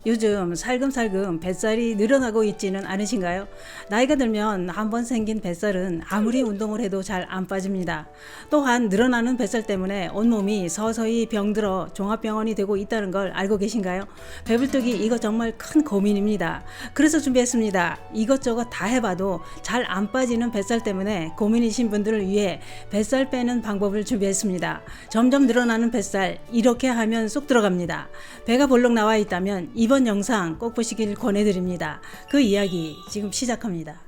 요즘 살금살금 뱃살이 늘어나고 있지는 않으신가요? 나이가 들면 한번 생긴 뱃살은 아무리 운동을 해도 잘 안 빠집니다. 또한 늘어나는 뱃살 때문에 온몸이 서서히 병들어 종합병원이 되고 있다는 걸 알고 계신가요? 배불뚝이 이거 정말 큰 고민입니다. 그래서 준비했습니다. 이것저것 다 해봐도 잘 안 빠지는 뱃살 때문에 고민이신 분들을 위해 뱃살 빼는 방법을 준비했습니다. 점점 늘어나는 뱃살, 이렇게 하면 쏙 들어갑니다. 배가 볼록 나와 있다면 이번 영상 꼭 보시길 권해드립니다. 그 이야기 지금 시작합니다.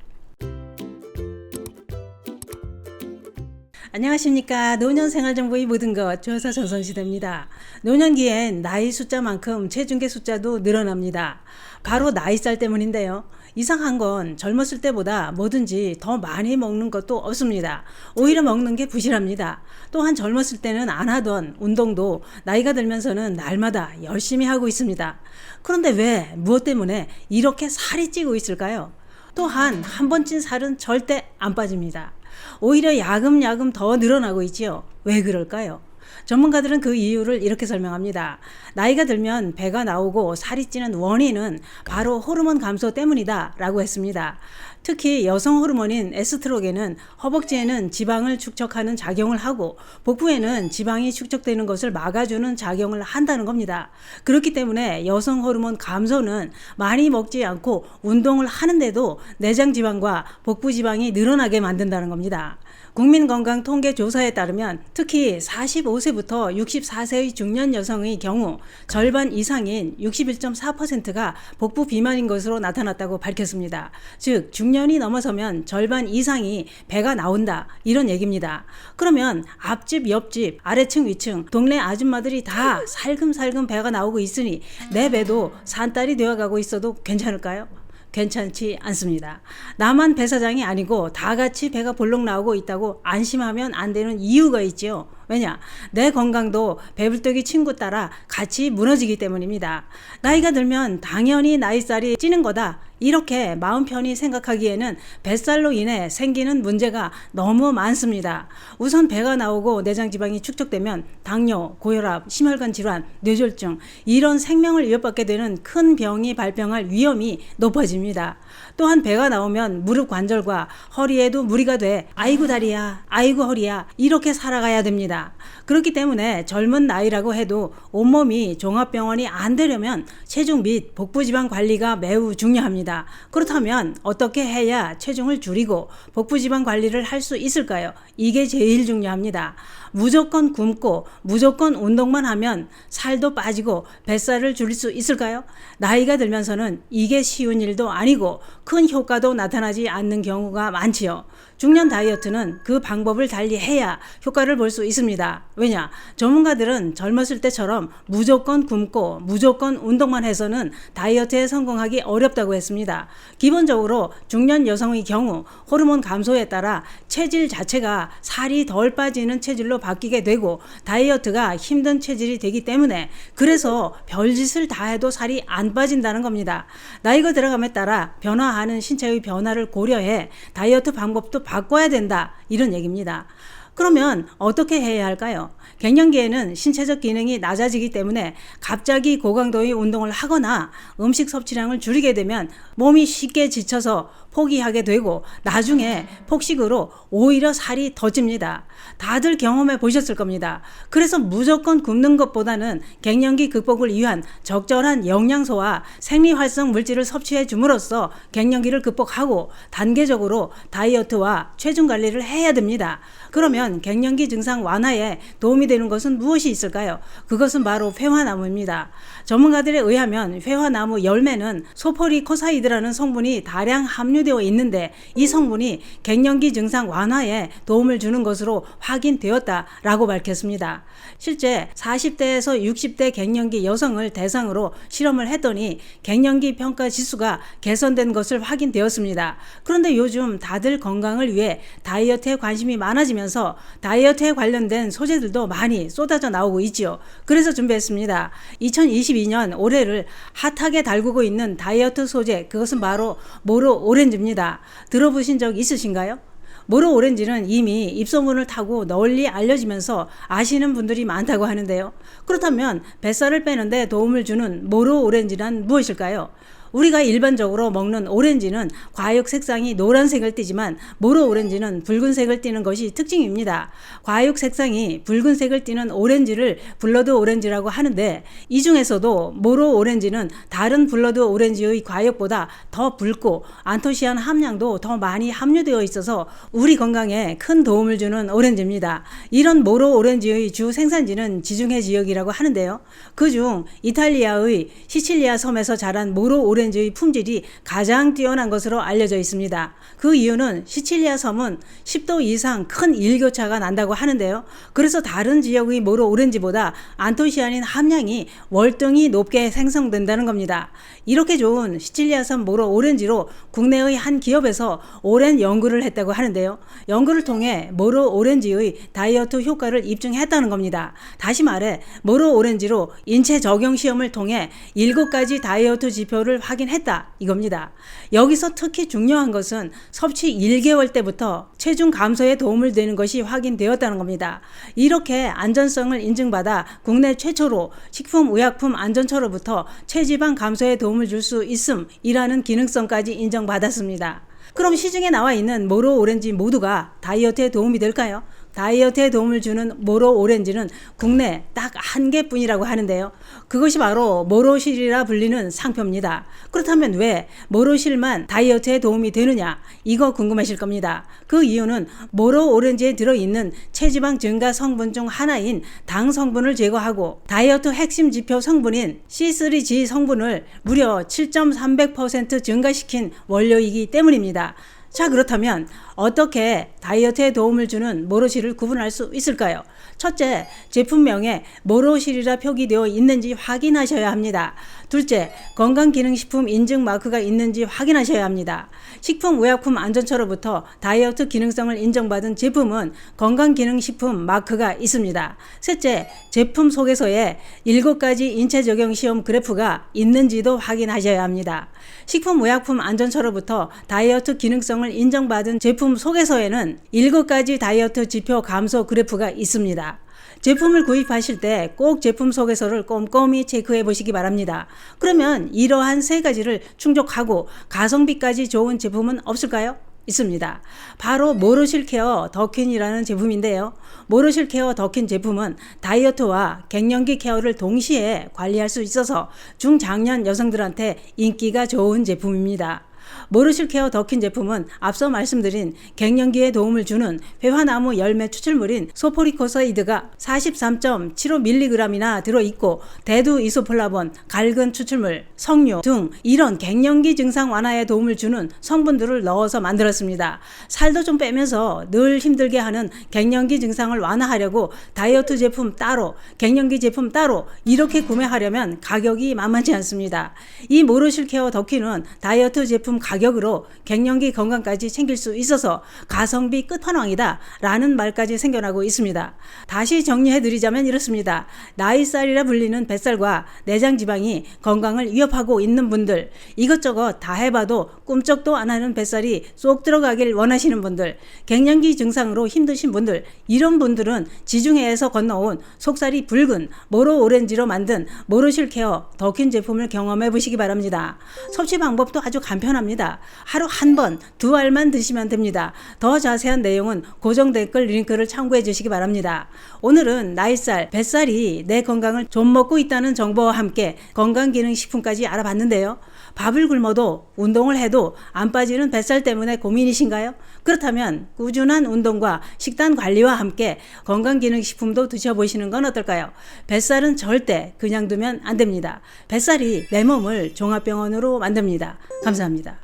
안녕하십니까. 노년생활정보의 모든 것 조사 전성시대입니다. 노년기엔 나이 숫자만큼 체중계 숫자도 늘어납니다. 바로 나이살 때문인데요. 이상한 건 젊었을 때보다 뭐든지 더 많이 먹는 것도 없습니다. 오히려 먹는 게 부실합니다. 또한 젊었을 때는 안 하던 운동도 나이가 들면서는 날마다 열심히 하고 있습니다. 그런데 왜, 무엇 때문에 이렇게 살이 찌고 있을까요? 또한 한 번 찐 살은 절대 안 빠집니다. 오히려 야금야금 더 늘어나고 있지요. 왜 그럴까요? 전문가들은 그 이유를 이렇게 설명합니다. 나이가 들면 배가 나오고 살이 찌는 원인은 바로 호르몬 감소 때문이다 라고 했습니다. 특히 여성 호르몬인 에스트로겐은 허벅지에는 지방을 축적하는 작용을 하고 복부에는 지방이 축적되는 것을 막아주는 작용을 한다는 겁니다. 그렇기 때문에 여성 호르몬 감소는 많이 먹지 않고 운동을 하는데도 내장 지방과 복부 지방이 늘어나게 만든다는 겁니다. 국민건강통계조사에 따르면 특히 45세부터 64세의 중년 여성의 경우 절반 이상인 61.4%가 복부 비만인 것으로 나타났다고 밝혔습니다. 즉 중년이 넘어서면 절반 이상이 배가 나온다, 이런 얘기입니다. 그러면 앞집, 옆집, 아래층, 위층 동네 아줌마들이 다 살금살금 배가 나오고 있으니 내 배도 산딸이 되어가고 있어도 괜찮을까요? 괜찮지 않습니다. 나만 배사장이 아니고 다 같이 배가 볼록 나오고 있다고 안심하면 안 되는 이유가 있죠. 왜냐? 내 건강도 배불뚝이 친구 따라 같이 무너지기 때문입니다. 나이가 들면 당연히 나이살이 찌는 거다, 이렇게 마음 편히 생각하기에는 뱃살로 인해 생기는 문제가 너무 많습니다. 우선 배가 나오고 내장지방이 축적되면 당뇨, 고혈압, 심혈관 질환, 뇌졸중, 이런 생명을 위협받게 되는 큰 병이 발병할 위험이 높아집니다. 또한 배가 나오면 무릎 관절과 허리에도 무리가 돼 아이고 다리야, 아이고 허리야, 이렇게 살아가야 됩니다. 그렇기 때문에 젊은 나이라고 해도 온몸이 종합병원이 안 되려면 체중 및 복부지방 관리가 매우 중요합니다. 그렇다면 어떻게 해야 체중을 줄이고 복부지방 관리를 할 수 있을까요? 이게 제일 중요합니다. 무조건 굶고 무조건 운동만 하면 살도 빠지고 뱃살을 줄일 수 있을까요? 나이가 들면서는 이게 쉬운 일도 아니고 큰 효과도 나타나지 않는 경우가 많지요. 중년 다이어트는 그 방법을 달리해야 효과를 볼 수 있습니다. 왜냐? 전문가들은 젊었을 때처럼 무조건 굶고 무조건 운동만 해서는 다이어트에 성공하기 어렵다고 했습니다. 기본적으로 중년 여성의 경우 호르몬 감소에 따라 체질 자체가 살이 덜 빠지는 체질로 바뀌게 되고 다이어트가 힘든 체질이 되기 때문에, 그래서 별짓을 다 해도 살이 안 빠진다는 겁니다. 나이가 들어감에 따라 변화하는 신체의 변화를 고려해 다이어트 방법도 바꿔야 된다, 이런 얘기입니다. 그러면 어떻게 해야 할까요? 갱년기에는 신체적 기능이 낮아지기 때문에 갑자기 고강도의 운동을 하거나 음식 섭취량을 줄이게 되면 몸이 쉽게 지쳐서 포기하게 되고 나중에 폭식으로 오히려 살이 더 찝니다. 다들 경험해 보셨을 겁니다. 그래서 무조건 굶는 것보다는 갱년기 극복을 위한 적절한 영양소와 생리활성 물질을 섭취해 줌으로써 갱년기를 극복하고 단계적으로 다이어트와 체중 관리를 해야 됩니다. 그러면 갱년기 증상 완화에 도움이 되는 것은 무엇이 있을까요? 그것은 바로 회화나무입니다. 전문가들에 의하면 회화나무 열매는 소포리코사이드라는 성분이 다량 함유되어 있는데 이 성분이 갱년기 증상 완화에 도움을 주는 것으로 확인되었다라고 밝혔습니다. 실제 40대에서 60대 갱년기 여성을 대상으로 실험을 했더니 갱년기 평가 지수가 개선된 것을 확인되었습니다. 그런데 요즘 다들 건강을 위해 다이어트에 관심이 많아지면서 다이어트에 관련된 소재들도 많이 쏟아져 나오고 있지요. 그래서 준비했습니다. 2022년 올해를 핫하게 달구고 있는 다이어트 소재, 그것은 바로 모로 오렌지입니다. 들어보신 적 있으신가요? 모로 오렌지는 이미 입소문을 타고 널리 알려지면서 아시는 분들이 많다고 하는데요. 그렇다면 뱃살을 빼는데 도움을 주는 모로 오렌지란 무엇일까요? 우리가 일반적으로 먹는 오렌지는 과육 색상이 노란색을 띠지만 모로 오렌지는 붉은색을 띠는 것이 특징입니다. 과육 색상이 붉은색을 띠는 오렌지를 블러드 오렌지라고 하는데 이 중에서도 모로 오렌지는 다른 블러드 오렌지의 과육보다 더 붉고 안토시아닌 함량도 더 많이 함유되어 있어서 우리 건강에 큰 도움을 주는 오렌지입니다. 이런 모로 오렌지의 주 생산지는 지중해 지역이라고 하는데요. 그중 이탈리아의 시칠리아 섬에서 자란 모로 오렌지의 품질이 가장 뛰어난 것으로 알려져 있습니다. 그 이유는 시칠리아 섬은 10도 이상 큰 일교차가 난다고 하는데요. 그래서 다른 지역의 모로 오렌지보다 안토시아닌 함량이 월등히 높게 생성된다는 겁니다. 이렇게 좋은 시칠리아 섬 모로 오렌지로 국내의 한 기업에서 오랜 연구를 했다고 하는데요. 연구를 통해 모로 오렌지의 다이어트 효과를 입증했다는 겁니다. 다시 말해 모로 오렌지로 인체 적용 시험을 통해 7가지 다이어트 지표를 확인했다 이겁니다. 여기서 특히 중요한 것은 섭취 1개월 때부터 체중 감소에 도움을 되는 것이 확인되었다는 겁니다. 이렇게 안전성을 인증받아 국내 최초로 식품의약품안전처로부터 체지방 감소에 도움을 줄 수 있음이라는 기능성까지 인정받았습니다. 그럼 시중에 나와 있는 모로 오렌지 모두가 다이어트에 도움이 될까요? 다이어트에 도움을 주는 모로 오렌지는 국내 딱 한 개뿐이라고 하는데요. 그것이 바로 모로실이라 불리는 상표입니다. 그렇다면 왜 모로실만 다이어트에 도움이 되느냐? 이거 궁금하실 겁니다. 그 이유는 모로 오렌지에 들어있는 체지방 증가 성분 중 하나인 당 성분을 제거하고 다이어트 핵심 지표 성분인 C3G 성분을 무려 7.300% 증가시킨 원료이기 때문입니다. 자, 그렇다면 어떻게 다이어트에 도움을 주는 모로실을 구분할 수 있을까요? 첫째, 제품명에 모로실이라 표기되어 있는지 확인하셔야 합니다. 둘째, 건강기능식품 인증 마크가 있는지 확인하셔야 합니다. 식품의약품안전처로부터 다이어트 기능성을 인정받은 제품은 건강기능식품 마크가 있습니다. 셋째, 제품 소개서에 7가지 인체 적용 시험 그래프가 있는지도 확인하셔야 합니다. 식품의약품안전처로부터 다이어트 기능성을 인정받은 제품 소개서에는 7가지 다이어트 지표 감소 그래프가 있습니다. 제품을 구입하실 때 꼭 제품 소개서를 꼼꼼히 체크해 보시기 바랍니다. 그러면 이러한 3가지를 충족하고 가성비까지 좋은 제품은 없을까요? 있습니다. 바로 모로실 케어 더퀸이라는 제품인데요. 모로실 케어 더퀸 제품은 다이어트와 갱년기 케어를 동시에 관리할 수 있어서 중장년 여성들한테 인기가 좋은 제품입니다. 모로실 케어 더퀸 제품은 앞서 말씀드린 갱년기에 도움을 주는 회화나무 열매 추출물인 소포리코사이드가 43.75mg이나 들어있고 대두 이소플라본, 갈근 추출물, 석류 등 이런 갱년기 증상 완화에 도움을 주는 성분들을 넣어서 만들었습니다. 살도 좀 빼면서 늘 힘들게 하는 갱년기 증상을 완화하려고 다이어트 제품 따로, 갱년기 제품 따로 이렇게 구매하려면 가격이 만만치 않습니다. 이 모로실 케어 더퀸은 다이어트 제품 가격으로 갱년기 건강까지 챙길 수 있어서 가성비 끝판왕이다 라는 말까지 생겨나고 있습니다. 다시 정리해드리자면 이렇습니다. 나이살이라 불리는 뱃살과 내장지방이 건강을 위협하고 있는 분들, 이것저것 다 해봐도 꿈쩍도 안 하는 뱃살이 쏙 들어가길 원하시는 분들, 갱년기 증상으로 힘드신 분들, 이런 분들은 지중해에서 건너온 속살이 붉은 모로 오렌지로 만든 모로실 케어 더퀸 제품을 경험해 보시기 바랍니다. 섭취 방법도 아주 간편합니다. 하루 한 번, 2알만 드시면 됩니다. 더 자세한 내용은 고정 댓글 링크를 참고해 주시기 바랍니다. 오늘은 나이살, 뱃살이 내 건강을 좀 먹고 있다는 정보와 함께 건강기능식품까지 알아봤는데요. 밥을 굶어도 운동을 해도 안 빠지는 뱃살 때문에 고민이신가요? 그렇다면 꾸준한 운동과 식단 관리와 함께 건강기능식품도 드셔보시는 건 어떨까요? 뱃살은 절대 그냥 두면 안 됩니다. 뱃살이 내 몸을 종합병원으로 만듭니다. 감사합니다.